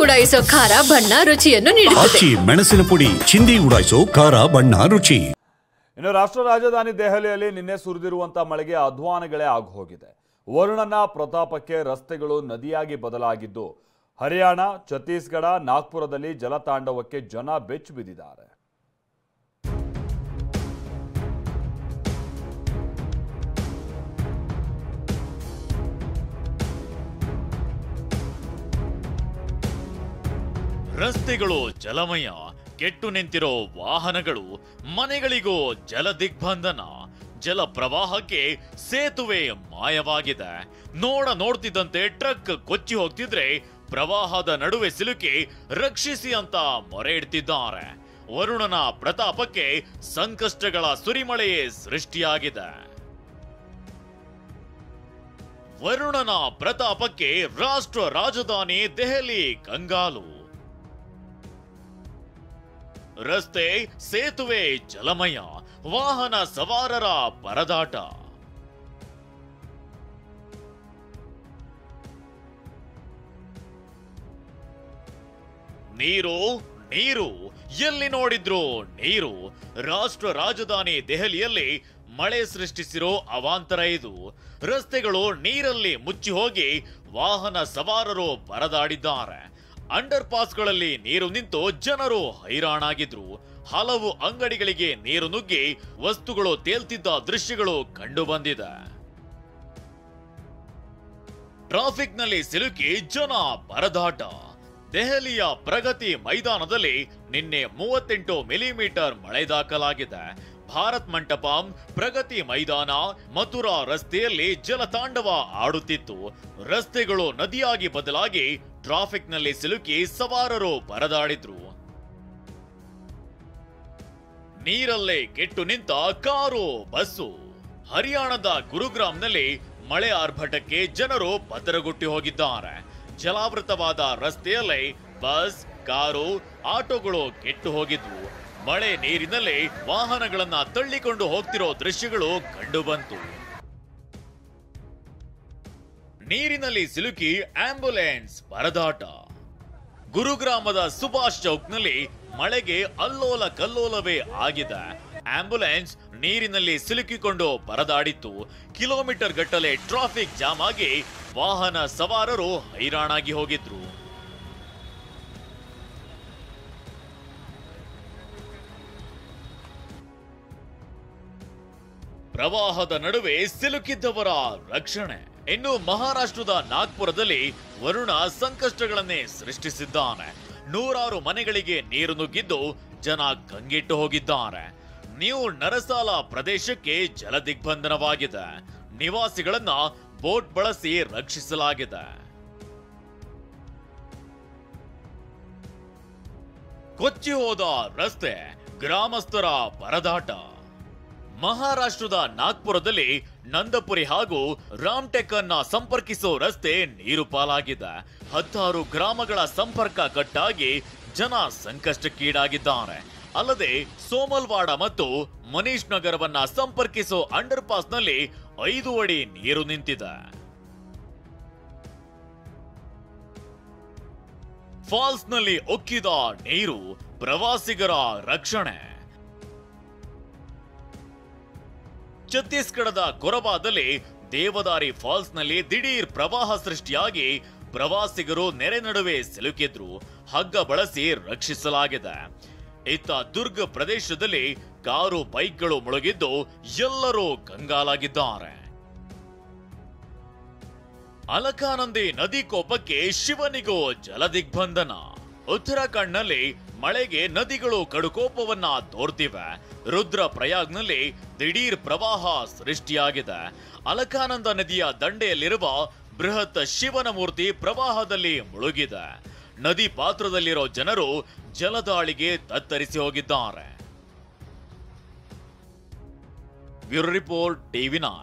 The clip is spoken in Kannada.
ಉಡಾಯಿಸೋ ಖಾರ ಬಣ್ಣ ರುಚಿಯನ್ನು ನೀಡುತ್ತದೆ. ಮೆಣಸಿನ ಪುಡಿ ಚಿಂದಿ ಉಡಾಯಿಸೋ ಖಾರ ಬಣ್ಣ ರುಚಿ. ಇನ್ನು ರಾಷ್ಟ್ರ ರಾಜಧಾನಿ ದೆಹಲಿಯಲ್ಲಿ ನಿನ್ನೆ ಸುರಿದಿರುವಂತಹ ಮಳೆಗೆ ಅಧ್ವಾನಗಳೇ ಆಗೋಗಿದೆ. ವರುಣನ ಪ್ರತಾಪಕ್ಕೆ ರಸ್ತೆಗಳು ನದಿಯಾಗಿ ಬದಲಾಗಿದ್ದು ಹರಿಯಾಣ, ಛತ್ತೀಸ್ಗಢ, ನಾಗ್ಪುರದಲ್ಲಿ ಜಲತಾಂಡವಕ್ಕೆ ಜನ ಬೆಚ್ಚಿ ಬಿದ್ದಿದ್ದಾರೆ. ರಸ್ತೆಗಳು ಜಲಮಯ, ಕೆಟ್ಟು ನಿಂತಿರೋ ವಾಹನಗಳು, ಮನೆಗಳಿಗೂ ಜಲ ದಿಗ್ಬಂಧನ. ಜಲ ಪ್ರವಾಹಕ್ಕೆ ಸೇತುವೆ ಮಾಯವಾಗಿದೆ. ನೋಡ್ತಿದ್ದಂತೆ ಟ್ರಕ್ ಕೊಚ್ಚಿ ಹೋಗ್ತಿದ್ರೆ ಪ್ರವಾಹದ ನಡುವೆ ಸಿಲುಕಿ ರಕ್ಷಿಸಿ ಅಂತ ಮೊರೆ ಇಡ್ತಿದ್ದಾರೆ. ವರುಣನ ಪ್ರತಾಪಕ್ಕೆ ಸಂಕಷ್ಟಗಳ ಸುರಿಮಳೆಯೇ ಸೃಷ್ಟಿಯಾಗಿದೆ. ವರುಣನ ಪ್ರತಾಪಕ್ಕೆ ರಾಷ್ಟ್ರ ರಾಜಧಾನಿ ದೆಹಲಿ ಕಂಗಾಲು. ರಸ್ತೆ, ಸೇತುವೆ ಜಲಮಯ, ವಾಹನ ಸವಾರರ ಪರದಾಟ. ನೀರು ನೀರು, ಎಲ್ಲಿ ನೋಡಿದ್ರು ನೀರು. ರಾಷ್ಟ್ರ ರಾಜಧಾನಿ ದೆಹಲಿಯಲ್ಲಿ ಮಳೆ ಸೃಷ್ಟಿಸಿರೋ ಅವಾಂತರ ಇದು. ರಸ್ತೆಗಳು ನೀರಲ್ಲಿ ಮುಚ್ಚಿ ಹೋಗಿ ವಾಹನ ಸವಾರರು ಪರದಾಡಿದ್ದಾರೆ. ಅಂಡರ್ ಪಾಸ್ಗಳಲ್ಲಿ ನೀರು ನಿಂತು ಜನರು ಹೈರಾಣಾಗಿದ್ರು. ಹಲವು ಅಂಗಡಿಗಳಿಗೆ ನೀರು ನುಗ್ಗಿ ವಸ್ತುಗಳು ತೇಲ್ತಿದ್ದ ದೃಶ್ಯಗಳು ಕಂಡು ಬಂದಿದೆ. ಟ್ರಾಫಿಕ್ನಲ್ಲಿ ಸಿಲುಕಿ ಜನ ಪರದಾಟ. ದೆಹಲಿಯ ಪ್ರಗತಿ ಮೈದಾನದಲ್ಲಿ ನಿನ್ನೆ 38 ಮಿಲಿಮೀಟರ್ ಮಳೆ ದಾಖಲಾಗಿದೆ. ಭಾರತ್ ಮಂಟಪಂ, ಪ್ರಗತಿ ಮೈದಾನ, ಮಥುರಾ ರಸ್ತೆಯಲ್ಲಿ ಜಲತಾಂಡವ ಆಡುತ್ತಿತ್ತು. ರಸ್ತೆಗಳು ನದಿಯಾಗಿ ಬದಲಾಗಿ ಟ್ರಾಫಿಕ್ನಲ್ಲಿ ಸಿಲುಕಿ ಸವಾರರು ಪರದಾಡಿದ್ರು. ನೀರಲ್ಲೇ ಕೆಟ್ಟು ನಿಂತ ಕಾರು, ಬಸ್ಸು. ಹರಿಯಾಣದ ಗುರುಗ್ರಾಮ್ನಲ್ಲಿ ಮಳೆ ಆರ್ಭಟಕ್ಕೆ ಜನರು ಪದರಗುಟ್ಟಿ ಹೋಗಿದ್ದಾರೆ. ಜಲಾವೃತವಾದ ರಸ್ತೆಯಲ್ಲೇ ಬಸ್, ಕಾರು, ಆಟೋಗಳು ಕೆಟ್ಟು ಹೋಗಿದ್ವು. ಮಳೆ ನೀರಿನಲ್ಲಿ ವಾಹನಗಳನ್ನ ತಳ್ಳಿಕೊಂಡು ಹೋಗ್ತಿರೋ ದೃಶ್ಯಗಳು ಕಂಡುಬಂತು. ನೀರಿನಲ್ಲಿ ಸಿಲುಕಿ ಆಂಬ್ಯುಲೆನ್ಸ್ ಪರದಾಟ. ಗುರುಗ್ರಾಮದ ಸುಭಾಷ್ ಚೌಕ್ನಲ್ಲಿ ಮಳೆಗೆ ಅಲ್ಲೋಲ ಕಲ್ಲೋಲವೇ ಆಗಿದೆ. ಆಂಬ್ಯುಲೆನ್ಸ್ ನೀರಿನಲ್ಲಿ ಸಿಲುಕಿಕೊಂಡು ಪರದಾಡಿತ್ತು. ಕಿಲೋಮೀಟರ್ ಗಟ್ಟಲೆ ಟ್ರಾಫಿಕ್ ಜಾಮ್ ಆಗಿ ವಾಹನ ಸವಾರರು ಹೈರಾಣಾಗಿ ಹೋಗಿದ್ರು. ಪ್ರವಾಹದ ನಡುವೆ ಸಿಲುಕಿದ್ದವರ ರಕ್ಷಣೆ. ಇನ್ನು ಮಹಾರಾಷ್ಟ್ರದ ನಾಗ್ಪುರದಲ್ಲಿ ವರುಣ ಸಂಕಷ್ಟಗಳನ್ನೇ ಸೃಷ್ಟಿಸಿದ್ದಾನೆ. ನೂರಾರು ಮನೆಗಳಿಗೆ ನೀರು ನುಗ್ಗಿದ್ದು ಜನ ಕಂಗೆಟ್ಟು ಹೋಗಿದ್ದಾರೆ. ನ್ಯೂ ನರಸಾಲ ಪ್ರದೇಶಕ್ಕೆ ಜಲ ದಿಗ್ಬಂಧನವಾಗಿದೆ. ನಿವಾಸಿಗಳನ್ನ ಬೋಟ್ ಬಳಸಿ ರಕ್ಷಿಸಲಾಗಿದೆ. ಕೊಚ್ಚಿ ಹೋದ ರಸ್ತೆ, ಗ್ರಾಮಸ್ಥರ ಪರದಾಟ. ಮಹಾರಾಷ್ಟ್ರದ ನಾಗ್ಪುರದಲ್ಲಿ ನಂದಪುರಿ ಹಾಗೂ ರಾಮ್ಟೆಕ್ ಅನ್ನ ಸಂಪರ್ಕಿಸೋ ರಸ್ತೆ ನೀರು ಪಾಲಾಗಿದೆ. 16 ಗ್ರಾಮಗಳ ಸಂಪರ್ಕ ಕಟ್ಟಾಗಿ ಜನ ಸಂಕಷ್ಟಕ್ಕೀಡಾಗಿದ್ದಾರೆ. ಅಲ್ಲದೆ ಸೋಮಲ್ವಾಡ ಮತ್ತು ಮನೀಶ್ ನಗರವನ್ನ ಸಂಪರ್ಕಿಸೋ ಅಂಡರ್ ಪಾಸ್ ನಲ್ಲಿ 5 ಅಡಿ ನೀರು ನಿಂತಿದೆ. ಫಾಲ್ಸ್ ನಲ್ಲಿ ಒಕ್ಕಿದ ನೀರು, ಪ್ರವಾಸಿಗರ ರಕ್ಷಣೆ. ಛತ್ತೀಸ್ಗಢದ ಕೊರಬಾದಲ್ಲಿ ದೇವದಾರಿ ಫಾಲ್ಸ್ ನಲ್ಲಿ ದಿಢೀರ್ ಪ್ರವಾಹ ಸೃಷ್ಟಿಯಾಗಿ ಪ್ರವಾಸಿಗರು ನೆರೆ ನಡುವೆ ಸಿಲುಕಿದ್ರು. ಹಗ್ಗ ಬಳಸಿ ರಕ್ಷಿಸಲಾಗಿದೆ. ಇತ್ತ ದುರ್ಗ್ ಪ್ರದೇಶದಲ್ಲಿ ಕಾರು, ಬೈಕ್ಗಳು ಮುಳುಗಿದ್ದು ಎಲ್ಲರೂ ಕಂಗಾಲಾಗಿದ್ದಾರೆ. ಅಲಕಾನಂದಿ ನದಿ ಕೋಪಕ್ಕೆ ಶಿವನಿಗೂ ಜಲದಿಗ್ಬಂಧನ. ಉತ್ತರಾಖಂಡ್ನಲ್ಲಿ ಮಳೆಗೆ ನದಿಗಳು ಕಡುಕೋಪವನ್ನ ತೋರ್ತಿವೆ. ರುದ್ರ ಪ್ರಯಾಗ್ನಲ್ಲಿ ದಿಢೀರ್ ಪ್ರವಾಹ ಸೃಷ್ಟಿಯಾಗಿದೆ. ಅಲಕಾನಂದ ನದಿಯ ದಂಡೆಯಲ್ಲಿರುವ ಬೃಹತ್ ಶಿವನ ಮೂರ್ತಿ ಪ್ರವಾಹದಲ್ಲಿ ಮುಳುಗಿದೆ. ನದಿ ಪಾತ್ರದಲ್ಲಿರೋ ಜನರು ಜಲದಾಳಿಗೆ ತತ್ತರಿಸಿ ಹೋಗಿದ್ದಾರೆ. Bureau report, ಟಿವಿ9.